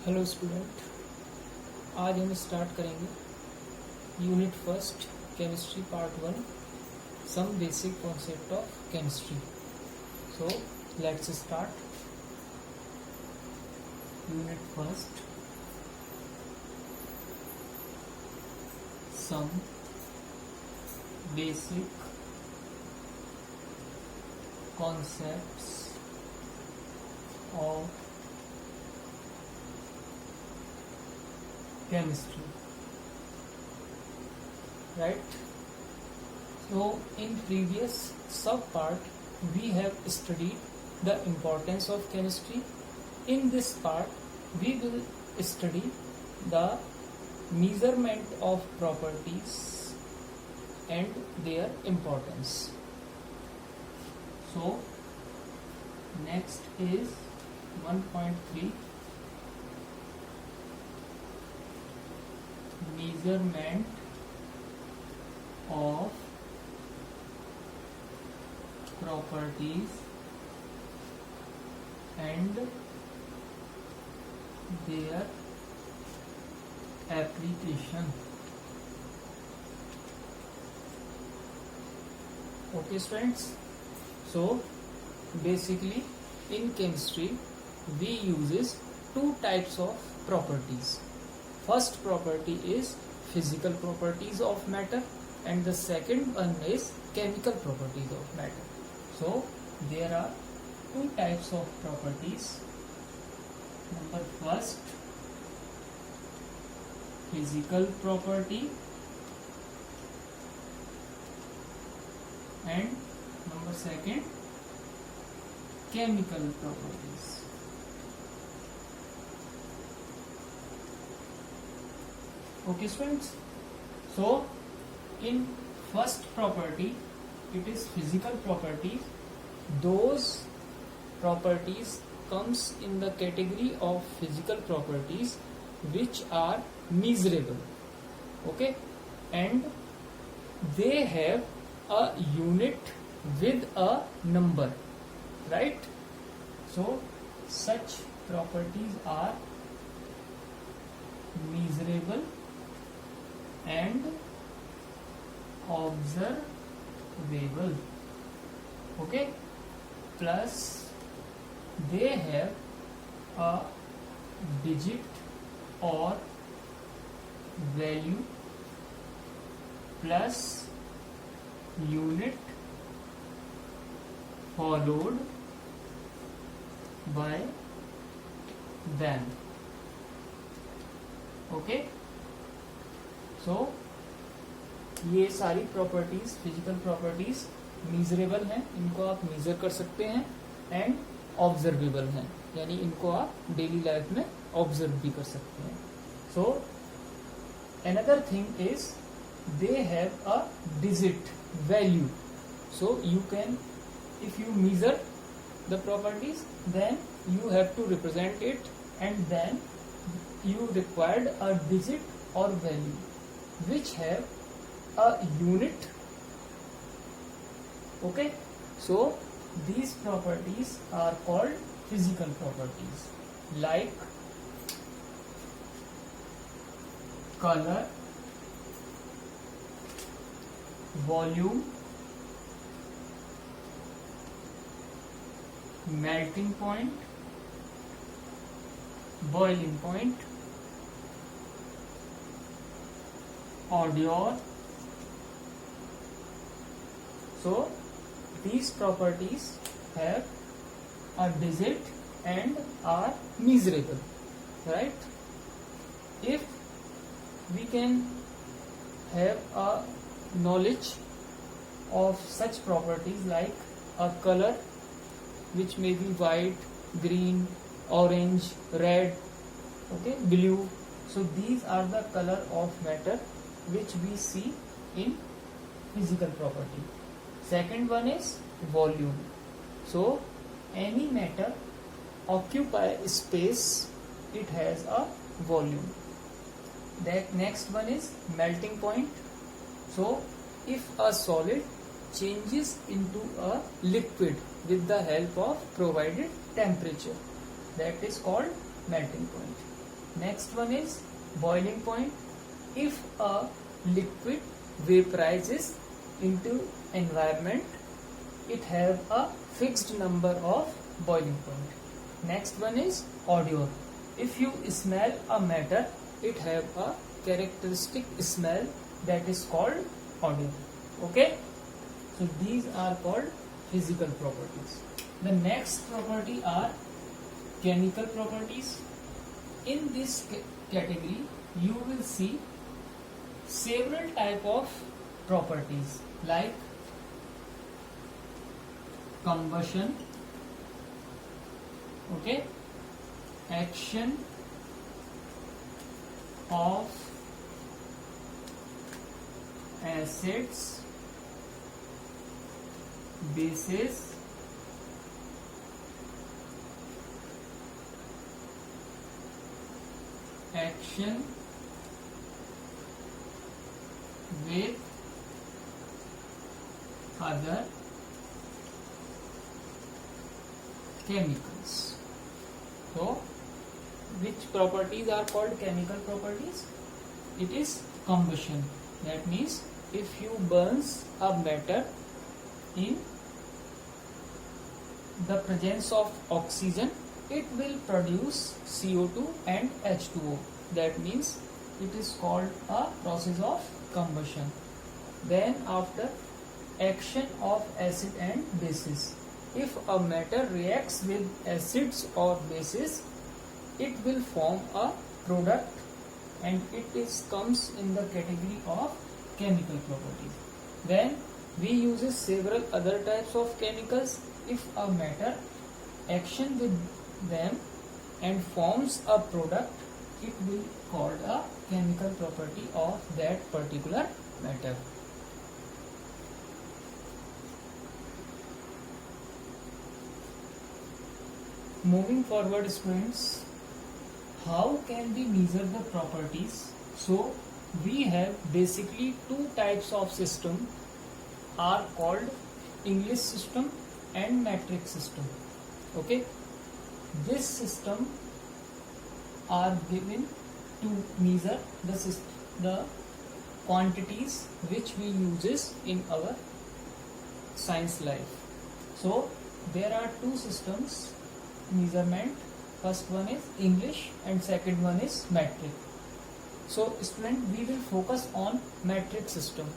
Hello student, आज हम start करेंगे unit first chemistry part 1 some basic concept of chemistry. So let's start unit first some basic concepts of chemistry, right? So in previous sub part we have studied the importance of chemistry. In this part we will study the measurement of properties and their importance. So next is 1.3 measurement of properties and their application. Okay students, so basically in chemistry we uses two types of properties. First property is physical properties of matter and the second one is chemical properties of matter. So there are two types of properties. Number first, physical property, and number second, chemical properties. Okay students, so in first property it is physical properties. Those properties comes in the category of physical properties which are measurable, okay, and they have a unit with a number, right? So such properties are measurable and observable, okay, plus they have a digit or value plus unit followed by them, okay. सो ये सारी properties physical properties measurable हैं, इनको आप major कर सकते हैं, and observable हैं, यानी इनको आप डेली लाइफ में ऑब्जर्व भी कर सकते हैं. So another thing is they have a digit value. So you can, if you measure the properties then you have to represent it and then you required a digit or value which have a unit, okay. So these properties are called physical properties, like color, volume, melting point, boiling point, odor. So these properties have a digit and are measurable, right? If we can have a knowledge of such properties like a color which may be white, green, orange, red, okay, blue. So these are the color of matter which we see in physical property. Second one is volume. So any matter occupy space, it has a volume. That next one is melting point. So if a solid changes into a liquid with the help of provided temperature, that is called melting point. Next one is boiling point. If a liquid vaporizes into environment, it have a fixed number of boiling point. Next one is odor. If you smell a matter, it have a characteristic smell that is called odor. Okay, so these are called physical properties. The next property are chemical properties. In this category you will see several type of properties like combustion, okay, action of acids, bases, action with other chemicals. So, which properties are called chemical properties? It is combustion. That means if you burns a matter in the presence of oxygen, it will produce CO2 and H2O. That means it is called a process of combustion. Then after, action of acid and bases. If a matter reacts with acids or bases, it will form a product, and it comes in the category of chemical properties. Then we uses several other types of chemicals. If a matter action with them and forms a product, it will called a chemical property of that particular matter. Moving forward, students, how can we measure the properties? So we have basically two types of system are called English system and metric system. Okay, this system are given to measure the quantities which we uses in our science life. So there are two systems measurement. First one is English and second one is metric. So student, we will focus on metric system.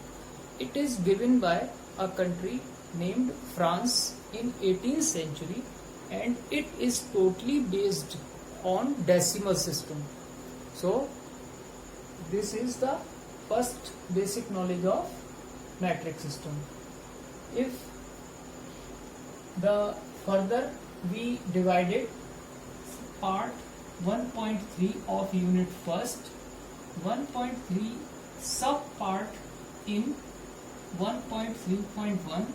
It is given by a country named France in 18th century, and it is totally based on decimal system. So this is the first basic knowledge of metric system. If the further we divided part 1.3 of unit first, 1.3 sub part in 1.3.1,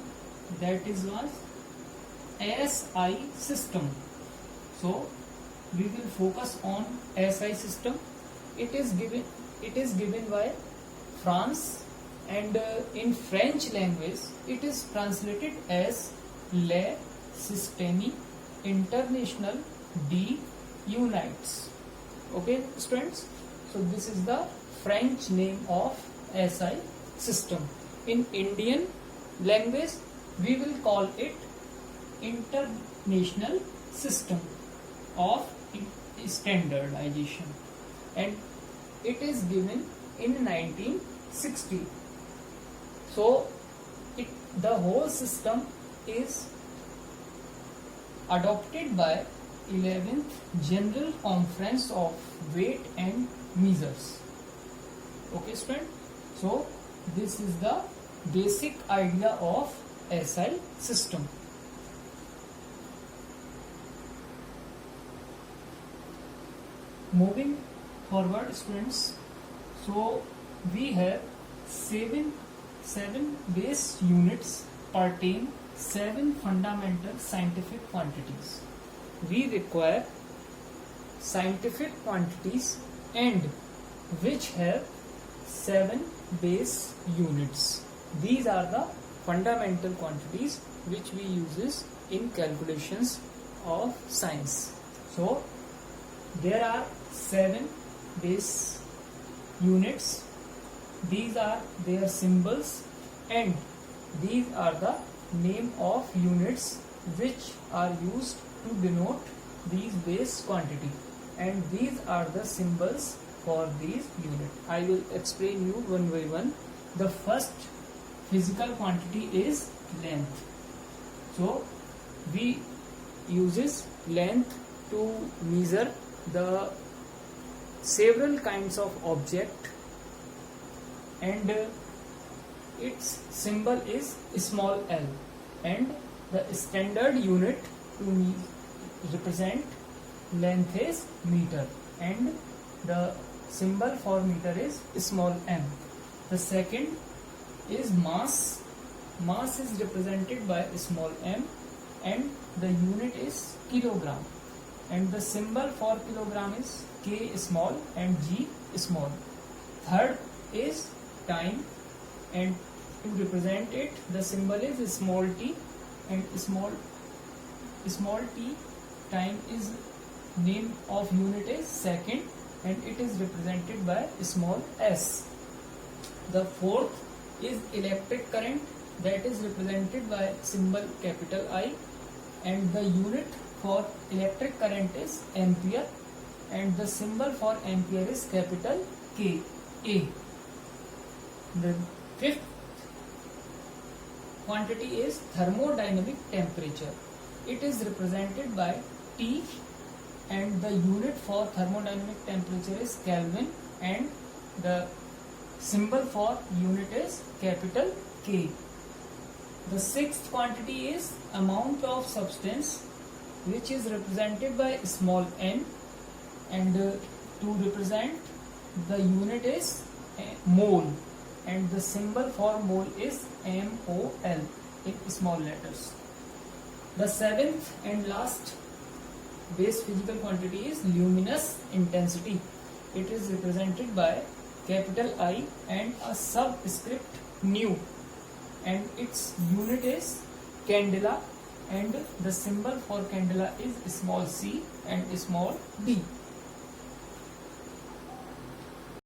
that is was SI system. So we will focus on SI system. It is given by France, and in French language it is translated as Le Système International D Unites. Okay students, so this is the French name of SI system. In Indian language we will call it International System of Standardization, and it is given in 1960. So the whole system is adopted by 11th General Conference of Weight and Measures. Okay student, so this is the basic idea of SI system. Moving forward students, so we have seven base units pertain 7 fundamental scientific quantities. We require scientific quantities and which have 7 base units. These are the fundamental quantities which we uses in calculations of science. So There are 7 base units. These are their symbols, and these are the name of units which are used to denote these base quantity, and these are the symbols for these unit. I will explain you one by one. The first physical quantity is length. So we uses length to measure the several kinds of object, and its symbol is small l, and the standard unit to represent length is meter, and the symbol for meter is small m. The second is mass. Mass is represented by small m, and the unit is kilogram, and the symbol for kilogram is k small and g small. Third is time, and to represent it the symbol is small t, and small t. Time is name of unit is second, and it is represented by small s. The fourth is electric current, that is represented by symbol capital I, and the unit for electric current is ampere, and the symbol for ampere is capital K A. The fifth quantity is thermodynamic temperature. It is represented by T, and the unit for thermodynamic temperature is Kelvin, and the symbol for unit is capital K. The sixth quantity is amount of substance, which is represented by small n, and to represent the unit is mole, and the symbol for mole is MOL in small letters. The seventh and last base physical quantity is luminous intensity. It is represented by capital I and a subscript nu, and its unit is candela, and the symbol for candela is small c and small d.